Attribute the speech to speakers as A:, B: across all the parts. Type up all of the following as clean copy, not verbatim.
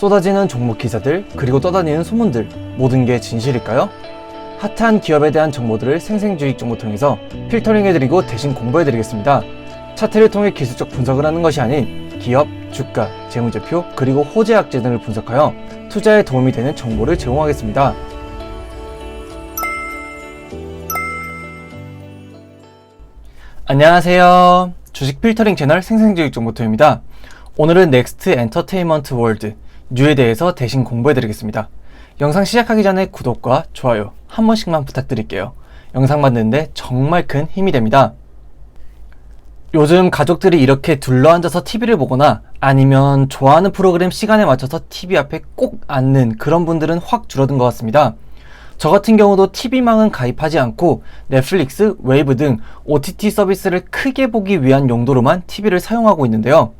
A: 쏟아지는 종목 기사들, 그리고 떠다니는 소문들, 모든 게 진실일까요? 핫한 기업에 대한 정보들을 생생주익 정보 통해서 필터링해드리고 대신 공부해드리겠습니다. 차트를 통해 기술적 분석을 하는 것이 아닌 기업, 주가, 재무제표, 그리고 호재 악재 등을 분석하여 투자에 도움이 되는 정보를 제공하겠습니다. 안녕하세요. 주식 필터링 채널 생생주익 정보통입니다. 오늘은 넥스트 엔터테인먼트 월드, 뉴에 대해서 대신 공부해드리겠습니다. 영상 시작하기 전에 구독과 좋아요 한 번씩만 부탁드릴게요. 영상 만드는데 정말 큰 힘이 됩니다. 요즘 가족들이 이렇게 둘러앉아서 TV를 보거나 아니면 좋아하는 프로그램 시간에 맞춰서 TV 앞에 꼭 앉는 그런 분들은 확 줄어든 것 같습니다. 저 같은 경우도 TV망은 가입하지 않고 넷플릭스, 웨이브 등 OTT 서비스를 크게 보기 위한 용도로만 TV를 사용하고 있는데요.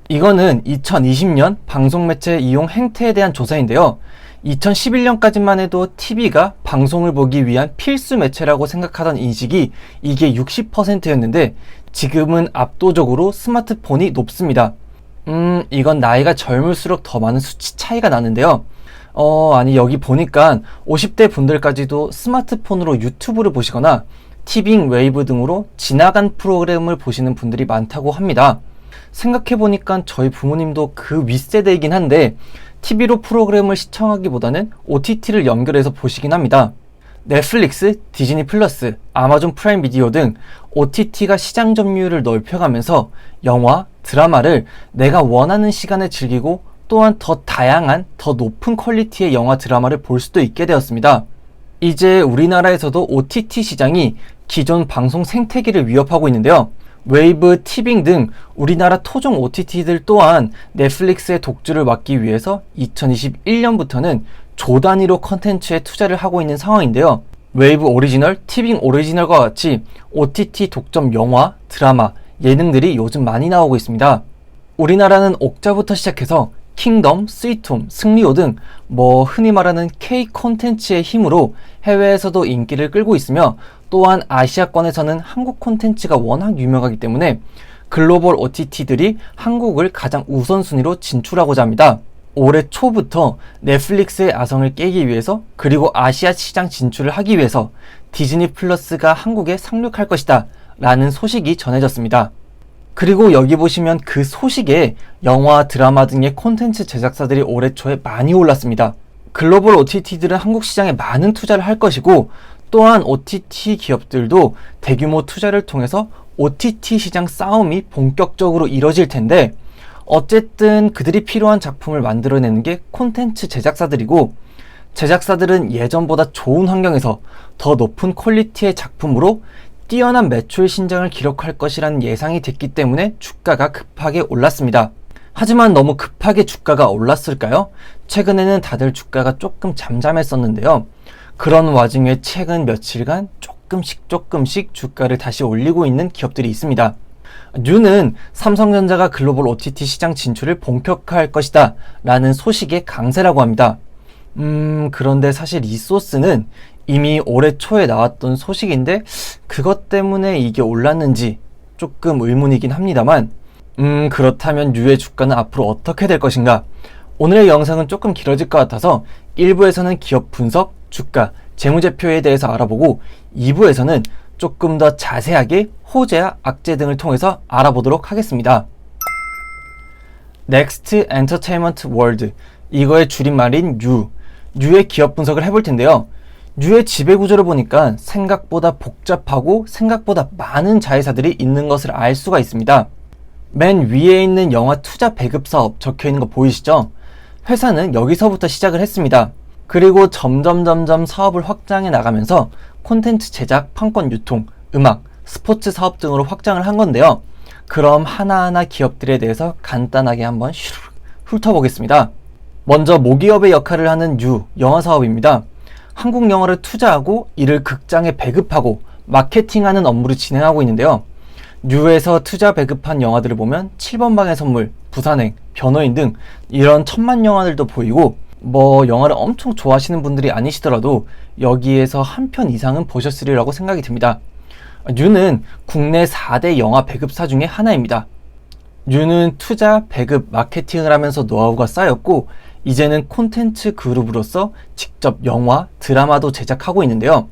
A: 이거는 2020년 방송매체 이용 행태에 대한 조사인데요. 2011년까지만 해도 TV가 방송을 보기 위한 필수 매체라고 생각하던 인식이 이게 60%였는데 지금은 압도적으로 스마트폰이 높습니다. 이건 나이가 젊을수록 더 많은 수치 차이가 나는데요. 아니 여기 보니까 50대 분들까지도 스마트폰으로 유튜브를 보시거나 티빙, 웨이브 등으로 지나간 프로그램을 보시는 분들이 많다고 합니다. 생각해보니까 저희 부모님도 그 윗세대이긴 한데 TV로 프로그램을 시청하기보다는 OTT를 연결해서 보시긴 합니다. 넷플릭스, 디즈니 플러스, 아마존 프라임 비디오 등 OTT가 시장 점유율을 넓혀가면서 영화, 드라마를 내가 원하는 시간에 즐기고 또한 더 다양한, 더 높은 퀄리티의 영화, 드라마를 볼 수도 있게 되었습니다. 이제 우리나라에서도 OTT 시장이 기존 방송 생태계를 위협하고 있는데요. 웨이브, 티빙 등 우리나라 토종 OTT들 또한 넷플릭스의 독주를 막기 위해서 2021년부터는 조 단위로 컨텐츠에 투자를 하고 있는 상황인데요. 웨이브 오리지널, 티빙 오리지널과 같이 OTT 독점 영화, 드라마, 예능들이 요즘 많이 나오고 있습니다. 우리나라는 옥자부터 시작해서 킹덤, 스위트홈, 승리호 등 흔히 말하는 K 콘텐츠의 힘으로 해외에서도 인기를 끌고 있으며 또한 아시아권에서는 한국 콘텐츠가 워낙 유명하기 때문에 글로벌 OTT들이 한국을 가장 우선순위로 진출하고자 합니다. 올해 초부터 넷플릭스의 아성을 깨기 위해서 그리고 아시아 시장 진출을 하기 위해서 디즈니 플러스가 한국에 상륙할 것이다 라는 소식이 전해졌습니다. 그리고 여기 보시면 그 소식에 영화, 드라마 등의 콘텐츠 제작사들이 올해 초에 많이 올랐습니다. 글로벌 OTT들은 한국 시장에 많은 투자를 할 것이고 또한 OTT 기업들도 대규모 투자를 통해서 OTT 시장 싸움이 본격적으로 이뤄질 텐데 어쨌든 그들이 필요한 작품을 만들어내는 게 콘텐츠 제작사들이고 제작사들은 예전보다 좋은 환경에서 더 높은 퀄리티의 작품으로 뛰어난 매출 신장을 기록할 것이라는 예상이 됐기 때문에 주가가 급하게 올랐습니다. 하지만 너무 급하게 주가가 올랐을까요? 최근에는 다들 주가가 조금 잠잠했었는데요. 그런 와중에 최근 며칠간 조금씩 주가를 다시 올리고 있는 기업들이 있습니다. 뉴는 삼성전자가 글로벌 OTT 시장 진출을 본격화할 것이다 라는 소식의 강세라고 합니다. 그런데 사실 이 소스는 이미 올해 초에 나왔던 소식인데 그것 때문에 이게 올랐는지 조금 의문이긴 합니다만 그렇다면 뉴의 주가는 앞으로 어떻게 될 것인가? 오늘의 영상은 조금 길어질 것 같아서 1부에서는 기업 분석, 주가, 재무제표에 대해서 알아보고 2부에서는 조금 더 자세하게 호재와 악재 등을 통해서 알아보도록 하겠습니다. 넥스트 엔터테인먼트 월드, 이거의 줄임말인 뉴의 기업 분석을 해볼 텐데요. 뉴의 지배구조를 보니까 생각보다 복잡하고 생각보다 많은 자회사들이 있는 것을 알 수가 있습니다. 맨 위에 있는 영화 투자 배급 사업 적혀있는 거 보이시죠? 회사는 여기서부터 시작을 했습니다. 그리고 점점 사업을 확장해 나가면서 콘텐츠 제작, 판권 유통, 음악, 스포츠 사업 등으로 확장을 한 건데요. 그럼 하나하나 기업들에 대해서 간단하게 한번 훑어보겠습니다. 먼저 모기업의 역할을 하는 뉴 영화 사업입니다. 한국 영화를 투자하고 이를 극장에 배급하고 마케팅하는 업무를 진행하고 있는데요. 뉴에서 투자 배급한 영화들을 보면 7번 방의 선물, 부산행, 변호인 등 이런 천만 영화들도 보이고 영화를 엄청 좋아하시는 분들이 아니시더라도 여기에서 한 편 이상은 보셨으리라고 생각이 듭니다. 뉴는 국내 4대 영화 배급사 중에 하나입니다. 뉴는 투자, 배급, 마케팅을 하면서 노하우가 쌓였고 이제는 콘텐츠 그룹으로서 직접 영화, 드라마도 제작하고 있는데요.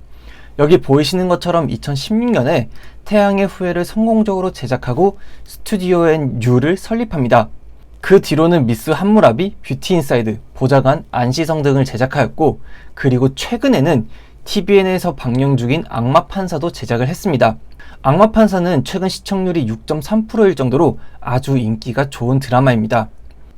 A: 여기 보이시는 것처럼 2016년에 태양의 후예를 성공적으로 제작하고 스튜디오 앤 U를 설립합니다. 그 뒤로는 미스 함무라비, 뷰티 인사이드, 보좌관, 안시성 등을 제작하였고, 그리고 최근에는 TVN에서 방영 중인 악마 판사도 제작을 했습니다. 악마 판사는 최근 시청률이 6.3%일 정도로 아주 인기가 좋은 드라마입니다.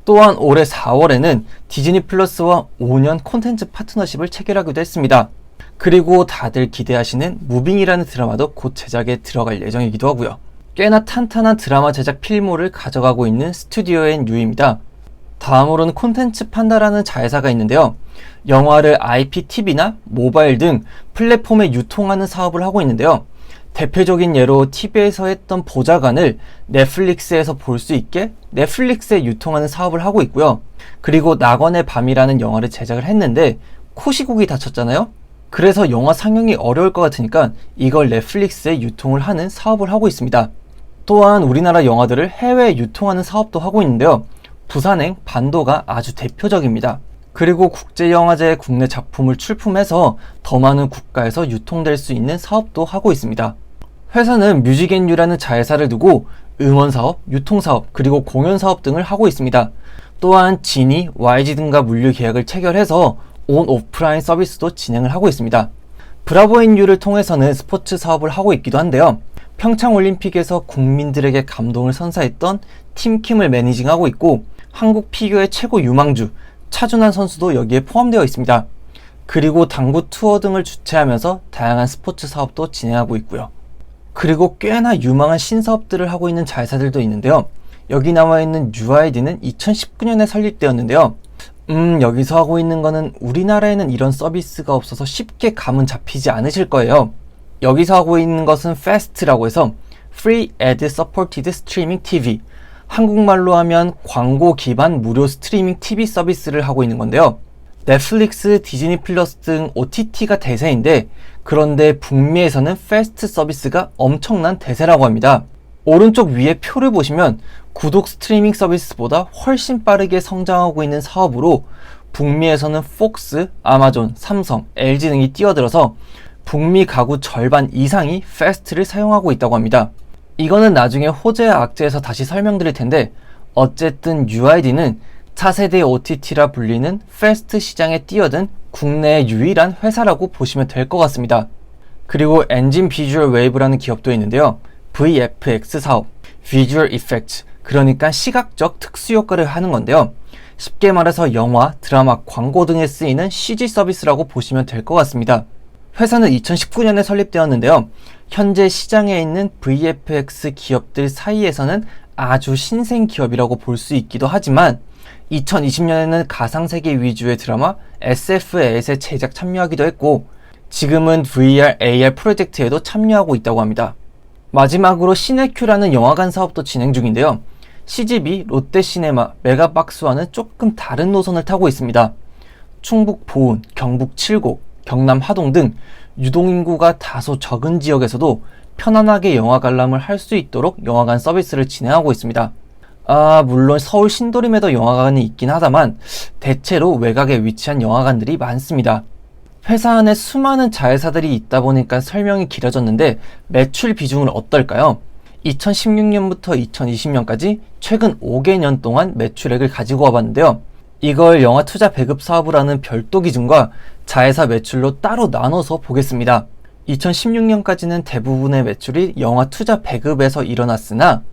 A: 또한 올해 4월에는 디즈니 플러스와 5년 콘텐츠 파트너십을 체결하기도 했습니다. 그리고 다들 기대하시는 무빙이라는 드라마도 곧 제작에 들어갈 예정이기도 하고요. 꽤나 탄탄한 드라마 제작 필모를 가져가고 있는 스튜디오 앤 U입니다. 다음으로는 콘텐츠 판다라는 자회사가 있는데요. 영화를 IPTV나 모바일 등 플랫폼에 유통하는 사업을 하고 있는데요. 대표적인 예로 TV에서 했던 보좌관을 넷플릭스에서 볼 수 있게 넷플릭스에 유통하는 사업을 하고 있고요. 그리고 낙원의 밤이라는 영화를 제작을 했는데 코시국이 다쳤잖아요. 그래서 영화 상영이 어려울 것 같으니까 이걸 넷플릭스에 유통을 하는 사업을 하고 있습니다. 또한 우리나라 영화들을 해외에 유통하는 사업도 하고 있는데요. 부산행, 반도가 아주 대표적입니다. 그리고 국제영화제에 국내 작품을 출품해서 더 많은 국가에서 유통될 수 있는 사업도 하고 있습니다. 회사는 뮤직앤유라는 자회사를 두고 음원사업, 유통사업, 그리고 공연사업 등을 하고 있습니다. 또한 지니, YG 등과 물류 계약을 체결해서 온 오프라인 서비스도 진행을 하고 있습니다. 브라보앤유를 통해서는 스포츠 사업을 하고 있기도 한데요. 평창올림픽에서 국민들에게 감동을 선사했던 팀킴을 매니징하고 있고, 한국 피겨의 최고 유망주 차준환 선수도 여기에 포함되어 있습니다. 그리고 당구 투어 등을 주최하면서 다양한 스포츠 사업도 진행하고 있고요. 그리고 꽤나 유망한 신사업들을 하고 있는 자회사들도 있는데요. 여기 나와 있는 UID는 2019년에 설립되었는데요. 여기서 하고 있는 거는 우리나라에는 이런 서비스가 없어서 쉽게 감은 잡히지 않으실 거예요. 여기서 하고 있는 것은 FAST라고 해서 Free Ad Supported Streaming TV, 한국말로 하면 광고 기반 무료 스트리밍 TV 서비스를 하고 있는 건데요. 넷플릭스, 디즈니 플러스 등 OTT가 대세인데, 그런데 북미에서는 패스트 서비스가 엄청난 대세라고 합니다. 오른쪽 위에 표를 보시면 구독 스트리밍 서비스보다 훨씬 빠르게 성장하고 있는 사업으로 북미에서는 폭스, 아마존, 삼성, LG 등이 뛰어들어서 북미 가구 절반 이상이 패스트를 사용하고 있다고 합니다. 이거는 나중에 호재와 악재에서 다시 설명드릴 텐데, 어쨌든 UID는 차세대 OTT라 불리는 패스트 시장에 뛰어든 국내의 유일한 회사라고 보시면 될 것 같습니다. 그리고 엔진 비주얼 웨이브라는 기업도 있는데요. VFX 사업, Visual Effects, 그러니까 시각적 특수 효과를 하는 건데요. 쉽게 말해서 영화, 드라마, 광고 등에 쓰이는 CG 서비스라고 보시면 될 것 같습니다. 회사는 2019년에 설립되었는데요. 현재 시장에 있는 VFX 기업들 사이에서는 아주 신생 기업이라고 볼 수 있기도 하지만 2020년에는 가상세계 위주의 드라마 SF8에 제작 참여하기도 했고, 지금은 VR, AR 프로젝트에도 참여하고 있다고 합니다. 마지막으로 시네큐라는 영화관 사업도 진행 중인데요. CGV, 롯데시네마, 메가박스와는 조금 다른 노선을 타고 있습니다. 충북 보은, 경북 칠곡, 경남 하동 등 유동인구가 다소 적은 지역에서도 편안하게 영화 관람을 할 수 있도록 영화관 서비스를 진행하고 있습니다. 물론 서울 신도림에도 영화관이 있긴 하다만 대체로 외곽에 위치한 영화관들이 많습니다. 회사 안에 수많은 자회사들이 있다 보니까 설명이 길어졌는데 매출 비중은 어떨까요? 2016년부터 2020년까지 최근 5개년 동안 매출액을 가지고 와봤는데요. 이걸 영화 투자 배급 사업을 하는 별도 기준과 자회사 매출로 따로 나눠서 보겠습니다. 2016년까지는 대부분의 매출이 영화 투자 배급에서 일어났으나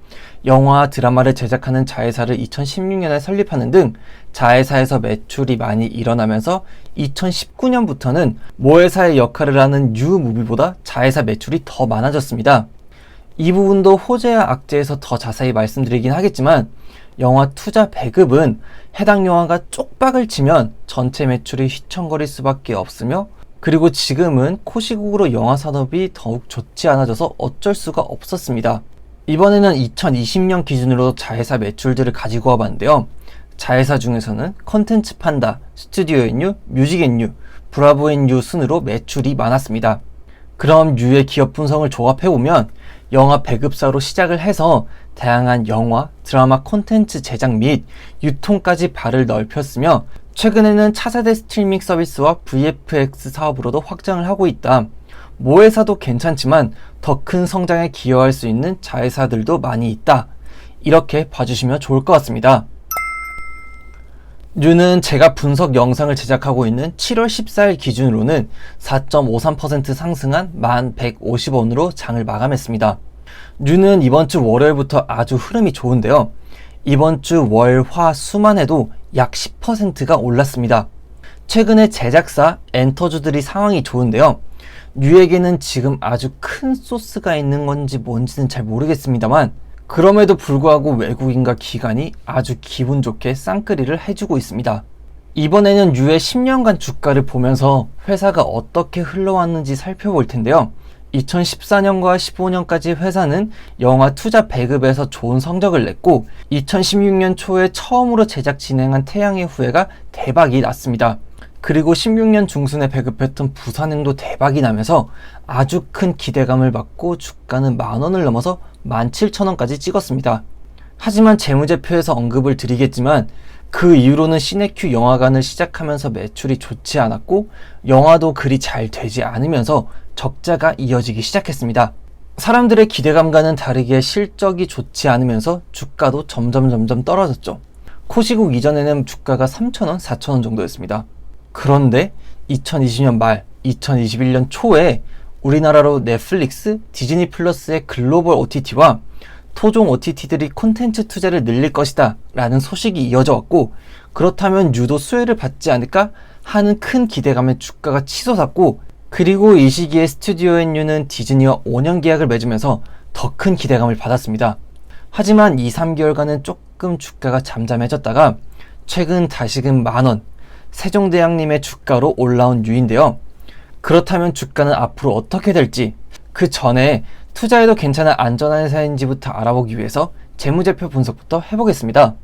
A: 영화, 드라마를 제작하는 자회사를 2016년에 설립하는 등 자회사에서 매출이 많이 일어나면서 2019년부터는 모회사의 역할을 하는 유무비보다 자회사 매출이 더 많아졌습니다. 이 부분도 호재와 악재에서 더 자세히 말씀드리긴 하겠지만, 영화 투자 배급은 해당 영화가 쪽박을 치면 전체 매출이 휘청거릴 수밖에 없으며, 그리고 지금은 코시국으로 영화 산업이 더욱 좋지 않아져서 어쩔 수가 없었습니다. 이번에는 2020년 기준으로 자회사 매출들을 가지고 와봤는데요. 자회사 중에서는 컨텐츠 판다, 스튜디오 앤유, 뮤직 앤유, 브라보 앤유 순으로 매출이 많았습니다. 그럼 유의 기업 분석을 조합해보면 영화 배급사로 시작을 해서 다양한 영화, 드라마 콘텐츠 제작 및 유통까지 발을 넓혔으며 최근에는 차세대 스트리밍 서비스와 VFX 사업으로도 확장을 하고 있다. 모회사도 괜찮지만 더 큰 성장에 기여할 수 있는 자회사들도 많이 있다. 이렇게 봐주시면 좋을 것 같습니다. 뉴는 제가 분석 영상을 제작하고 있는 7월 14일 기준으로는 4.53% 상승한 1150원으로 장을 마감했습니다. 뉴는 이번 주 월요일부터 아주 흐름이 좋은데요. 이번 주 월, 화, 수만 해도 약 10%가 올랐습니다. 최근에 제작사, 엔터주들이 상황이 좋은데요. 뉴에게는 지금 아주 큰 소스가 있는 건지 뭔지는 잘 모르겠습니다만 그럼에도 불구하고 외국인과 기관이 아주 기분 좋게 쌍끌이를 해주고 있습니다. 이번에는 뉴의 10년간 주가를 보면서 회사가 어떻게 흘러왔는지 살펴볼 텐데요. 2014년과 15년까지 회사는 영화 투자 배급에서 좋은 성적을 냈고 2016년 초에 처음으로 제작 진행한 태양의 후예가 대박이 났습니다. 그리고 16년 중순에 배급했던 부산행도 대박이 나면서 아주 큰 기대감을 받고 주가는 만원을 넘어서 17,000원까지 찍었습니다. 하지만 재무제표에서 언급을 드리겠지만 그 이후로는 시네큐 영화관을 시작하면서 매출이 좋지 않았고 영화도 그리 잘 되지 않으면서 적자가 이어지기 시작했습니다. 사람들의 기대감과는 다르게 실적이 좋지 않으면서 주가도 점점 떨어졌죠. 코시국 이전에는 주가가 3,000원, 4,000원 정도였습니다. 그런데 2020년 말, 2021년 초에 우리나라로 넷플릭스, 디즈니 플러스의 글로벌 OTT와 토종 OTT들이 콘텐츠 투자를 늘릴 것이다 라는 소식이 이어져 왔고 그렇다면 뉴도 수혜를 받지 않을까 하는 큰 기대감에 주가가 치솟았고 그리고 이 시기에 스튜디오 앤유는 디즈니와 5년 계약을 맺으면서 더 큰 기대감을 받았습니다. 하지만 2, 3개월간은 조금 주가가 잠잠해졌다가 최근 다시금 만원, 세종대왕님의 주가로 올라온 뉴인데요. 그렇다면 주가는 앞으로 어떻게 될지 그 전에 투자해도 괜찮은 안전한 회사인지부터 알아보기 위해서 재무제표 분석부터 해보겠습니다.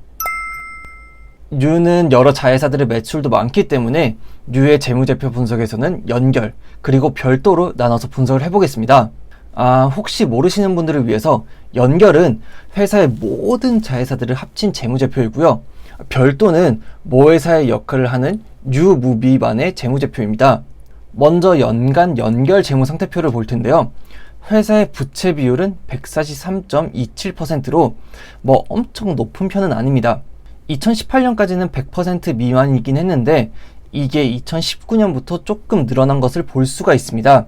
A: 뉴는 여러 자회사들의 매출도 많기 때문에 뉴의 재무제표 분석에서는 연결 그리고 별도로 나눠서 분석을 해보겠습니다. 혹시 모르시는 분들을 위해서 연결은 회사의 모든 자회사들을 합친 재무제표이고요. 별도는 모회사의 역할을 하는 뉴무비만의 재무제표입니다. 먼저 연간 연결 재무상태표를 볼 텐데요. 회사의 부채 비율은 143.27%로 엄청 높은 편은 아닙니다. 2018년까지는 100% 미만이긴 했는데 이게 2019년부터 조금 늘어난 것을 볼 수가 있습니다.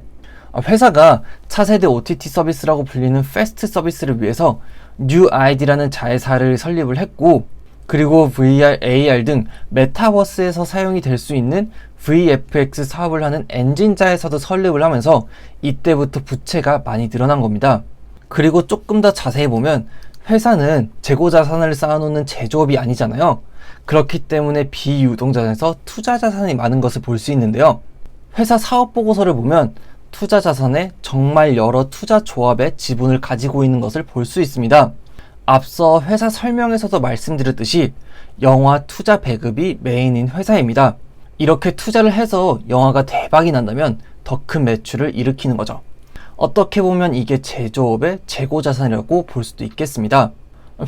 A: 회사가 차세대 OTT 서비스라고 불리는 패스트 서비스를 위해서 뉴아이디라는 자회사를 설립을 했고 그리고 VR, AR 등 메타버스에서 사용이 될 수 있는 VFX 사업을 하는 엔진자에서도 설립을 하면서 이때부터 부채가 많이 늘어난 겁니다. 그리고 조금 더 자세히 보면 회사는 재고자산을 쌓아놓는 제조업이 아니잖아요. 그렇기 때문에 비유동자산에서 투자자산이 많은 것을 볼 수 있는데요. 회사 사업보고서를 보면 투자자산에 정말 여러 투자조합의 지분을 가지고 있는 것을 볼 수 있습니다. 앞서 회사 설명에서도 말씀드렸듯이 영화 투자 배급이 메인인 회사입니다. 이렇게 투자를 해서 영화가 대박이 난다면 더 큰 매출을 일으키는 거죠. 어떻게 보면 이게 제조업의 재고자산이라고 볼 수도 있겠습니다.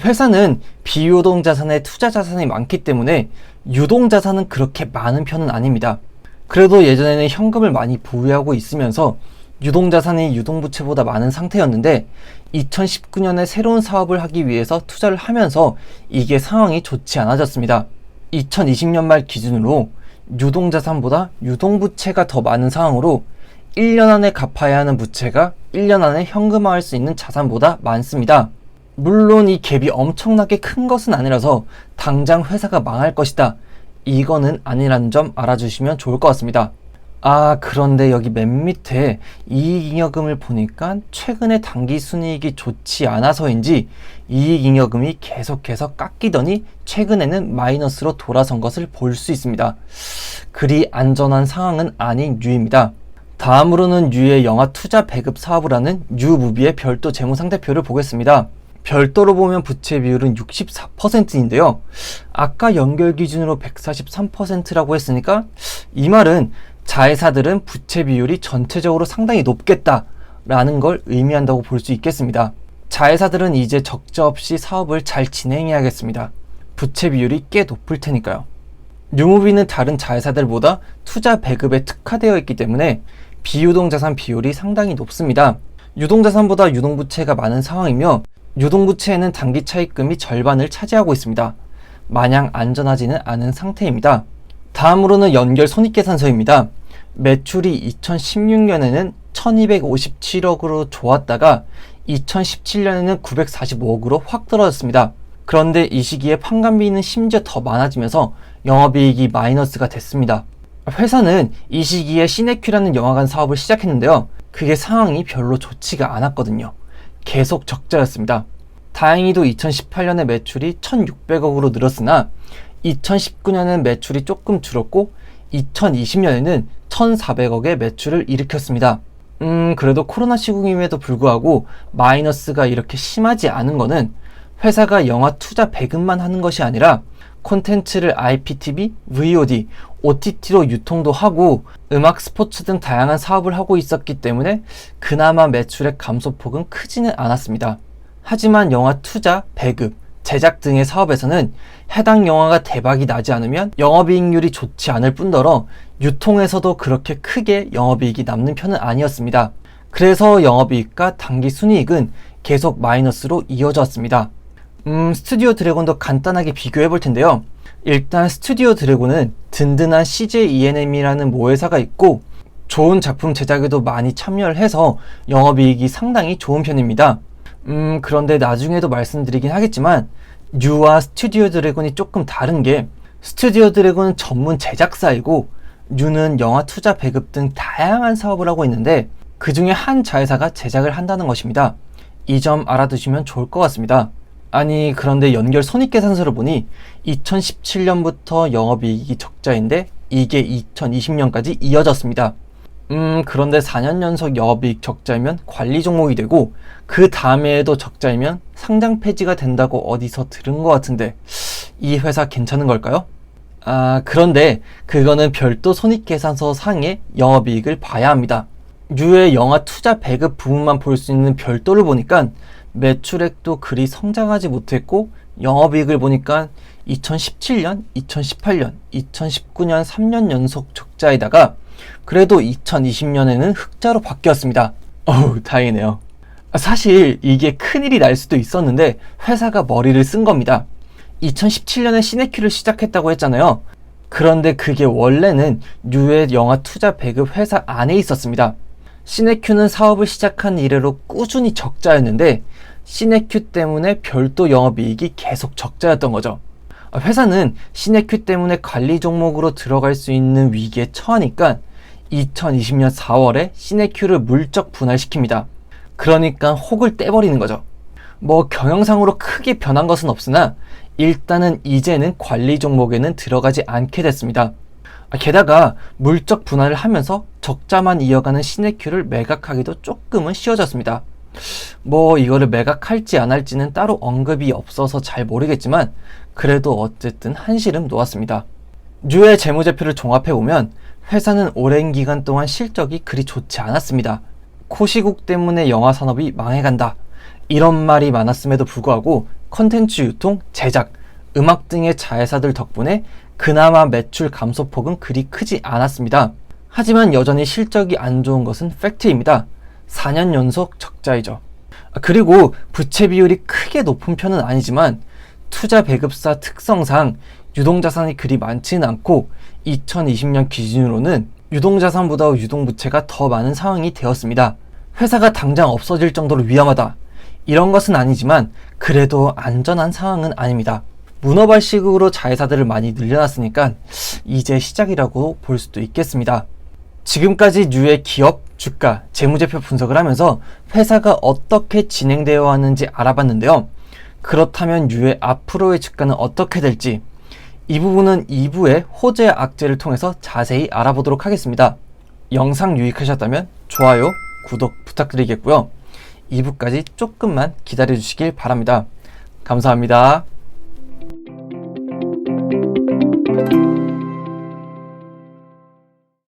A: 회사는 비유동자산에 투자자산이 많기 때문에 유동자산은 그렇게 많은 편은 아닙니다. 그래도 예전에는 현금을 많이 보유하고 있으면서 유동자산이 유동부채보다 많은 상태였는데 2019년에 새로운 사업을 하기 위해서 투자를 하면서 이게 상황이 좋지 않아졌습니다. 2020년 말 기준으로 유동자산보다 유동부채가 더 많은 상황으로 1년 안에 갚아야 하는 부채가 1년 안에 현금화할 수 있는 자산보다 많습니다. 물론 이 갭이 엄청나게 큰 것은 아니라서 당장 회사가 망할 것이다. 이거는 아니라는 점 알아주시면 좋을 것 같습니다. 그런데 여기 맨 밑에 이익잉여금을 보니까 최근에 당기순이익이 좋지 않아서인지 이익잉여금이 계속해서 깎이더니 최근에는 마이너스로 돌아선 것을 볼 수 있습니다. 그리 안전한 상황은 아닌 뉴입니다. 다음으로는 뉴의 영화 투자 배급 사업을 하는 뉴무비의 별도 재무상태표를 보겠습니다. 별도로 보면 부채 비율은 64%인데요. 아까 연결 기준으로 143%라고 했으니까 이 말은 자회사들은 부채 비율이 전체적으로 상당히 높겠다라는 걸 의미한다고 볼 수 있겠습니다. 자회사들은 이제 적자 없이 사업을 잘 진행해야겠습니다. 부채 비율이 꽤 높을 테니까요. 뉴무비는 다른 자회사들보다 투자 배급에 특화되어 있기 때문에 비유동자산 비율이 상당히 높습니다. 유동자산보다 유동부채가 많은 상황이며 유동부채에는 단기 차입금이 절반을 차지하고 있습니다. 마냥 안전하지는 않은 상태입니다. 다음으로는 연결 손익계산서입니다. 매출이 2016년에는 1257억으로 좋았다가 2017년에는 945억으로 확 떨어졌습니다. 그런데 이 시기에 판관비는 심지어 더 많아지면서 영업이익이 마이너스가 됐습니다. 회사는 이 시기에 시네큐라는 영화관 사업을 시작했는데요. 그게 상황이 별로 좋지가 않았거든요. 계속 적자였습니다. 다행히도 2018년에 매출이 1600억으로 늘었으나 2019년엔 매출이 조금 줄었고 2020년에는 1400억의 매출을 일으켰습니다. 그래도 코로나 시국임에도 불구하고 마이너스가 이렇게 심하지 않은 거는 회사가 영화 투자 배급만 하는 것이 아니라 콘텐츠를 IPTV, VOD, OTT로 유통도 하고 음악, 스포츠 등 다양한 사업을 하고 있었기 때문에 그나마 매출의 감소폭은 크지는 않았습니다. 하지만 영화 투자, 배급, 제작 등의 사업에서는 해당 영화가 대박이 나지 않으면 영업이익률이 좋지 않을 뿐더러 유통에서도 그렇게 크게 영업이익이 남는 편은 아니었습니다. 그래서 영업이익과 단기순이익은 계속 마이너스로 이어져 왔습니다. 스튜디오 드래곤도 간단하게 비교해 볼 텐데요. 일단 스튜디오 드래곤은 든든한 CJ ENM이라는 모회사가 있고 좋은 작품 제작에도 많이 참여를 해서 영업이익이 상당히 좋은 편입니다. 그런데 나중에도 말씀드리긴 하겠지만 뉴와 스튜디오 드래곤이 조금 다른 게 스튜디오 드래곤은 전문 제작사이고 뉴는 영화 투자 배급 등 다양한 사업을 하고 있는데 그 중에 한 자회사가 제작을 한다는 것입니다. 이 점 알아두시면 좋을 것 같습니다. 아니 그런데 연결 손익계산서를 보니 2017년부터 영업이익이 적자인데 이게 2020년까지 이어졌습니다. 그런데 4년 연속 영업이익 적자이면 관리 종목이 되고 그 다음에도 적자이면 상장 폐지가 된다고 어디서 들은 것 같은데 이 회사 괜찮은 걸까요? 그런데 그거는 별도 손익계산서 상의 영업이익을 봐야 합니다. 뉴의 영화 투자 배급 부분만 볼 수 있는 별도를 보니까 매출액도 그리 성장하지 못했고 영업이익을 보니까 2017년, 2018년, 2019년 3년 연속 적자에다가 그래도 2020년에는 흑자로 바뀌었습니다. 어우 다행이네요. 사실 이게 큰일이 날 수도 있었는데 회사가 머리를 쓴 겁니다. 2017년에 시네큐를 시작했다고 했잖아요. 그런데 그게 원래는 뉴의 영화 투자 배급 회사 안에 있었습니다. 시네큐는 사업을 시작한 이래로 꾸준히 적자였는데 시네큐 때문에 별도 영업이익이 계속 적자였던 거죠. 회사는 시네큐 때문에 관리 종목으로 들어갈 수 있는 위기에 처하니까 2020년 4월에 시네큐를 물적 분할시킵니다. 그러니까 혹을 떼버리는 거죠. 뭐 경영상으로 크게 변한 것은 없으나 일단은 이제는 관리 종목에는 들어가지 않게 됐습니다. 게다가 물적 분할을 하면서 적자만 이어가는 시네큐를 매각하기도 조금은 쉬워졌습니다. 뭐 이거를 매각할지 안 할지는 따로 언급이 없어서 잘 모르겠지만 그래도 어쨌든 한시름 놓았습니다. 뉴의 재무제표를 종합해보면 회사는 오랜 기간 동안 실적이 그리 좋지 않았습니다. 코시국 때문에 영화산업이 망해간다 이런 말이 많았음에도 불구하고 컨텐츠 유통, 제작, 음악 등의 자회사들 덕분에 그나마 매출 감소폭은 그리 크지 않았습니다. 하지만 여전히 실적이 안 좋은 것은 팩트입니다. 4년 연속 적자이죠. 그리고 부채 비율이 크게 높은 편은 아니지만 투자 배급사 특성상 유동자산이 그리 많지는 않고 2020년 기준으로는 유동자산보다 유동부채가 더 많은 상황이 되었습니다. 회사가 당장 없어질 정도로 위험하다 이런 것은 아니지만 그래도 안전한 상황은 아닙니다. 문어발식으로 자회사들을 많이 늘려놨으니까 이제 시작이라고 볼 수도 있겠습니다. 지금까지 뉴의 기업, 주가, 재무제표 분석을 하면서 회사가 어떻게 진행되어 왔는지 알아봤는데요. 그렇다면 뉴의 앞으로의 주가는 어떻게 될지 이 부분은 2부의 호재 악재를 통해서 자세히 알아보도록 하겠습니다. 영상 유익하셨다면 좋아요, 구독 부탁드리겠고요. 2부까지 조금만 기다려 주시길 바랍니다. 감사합니다.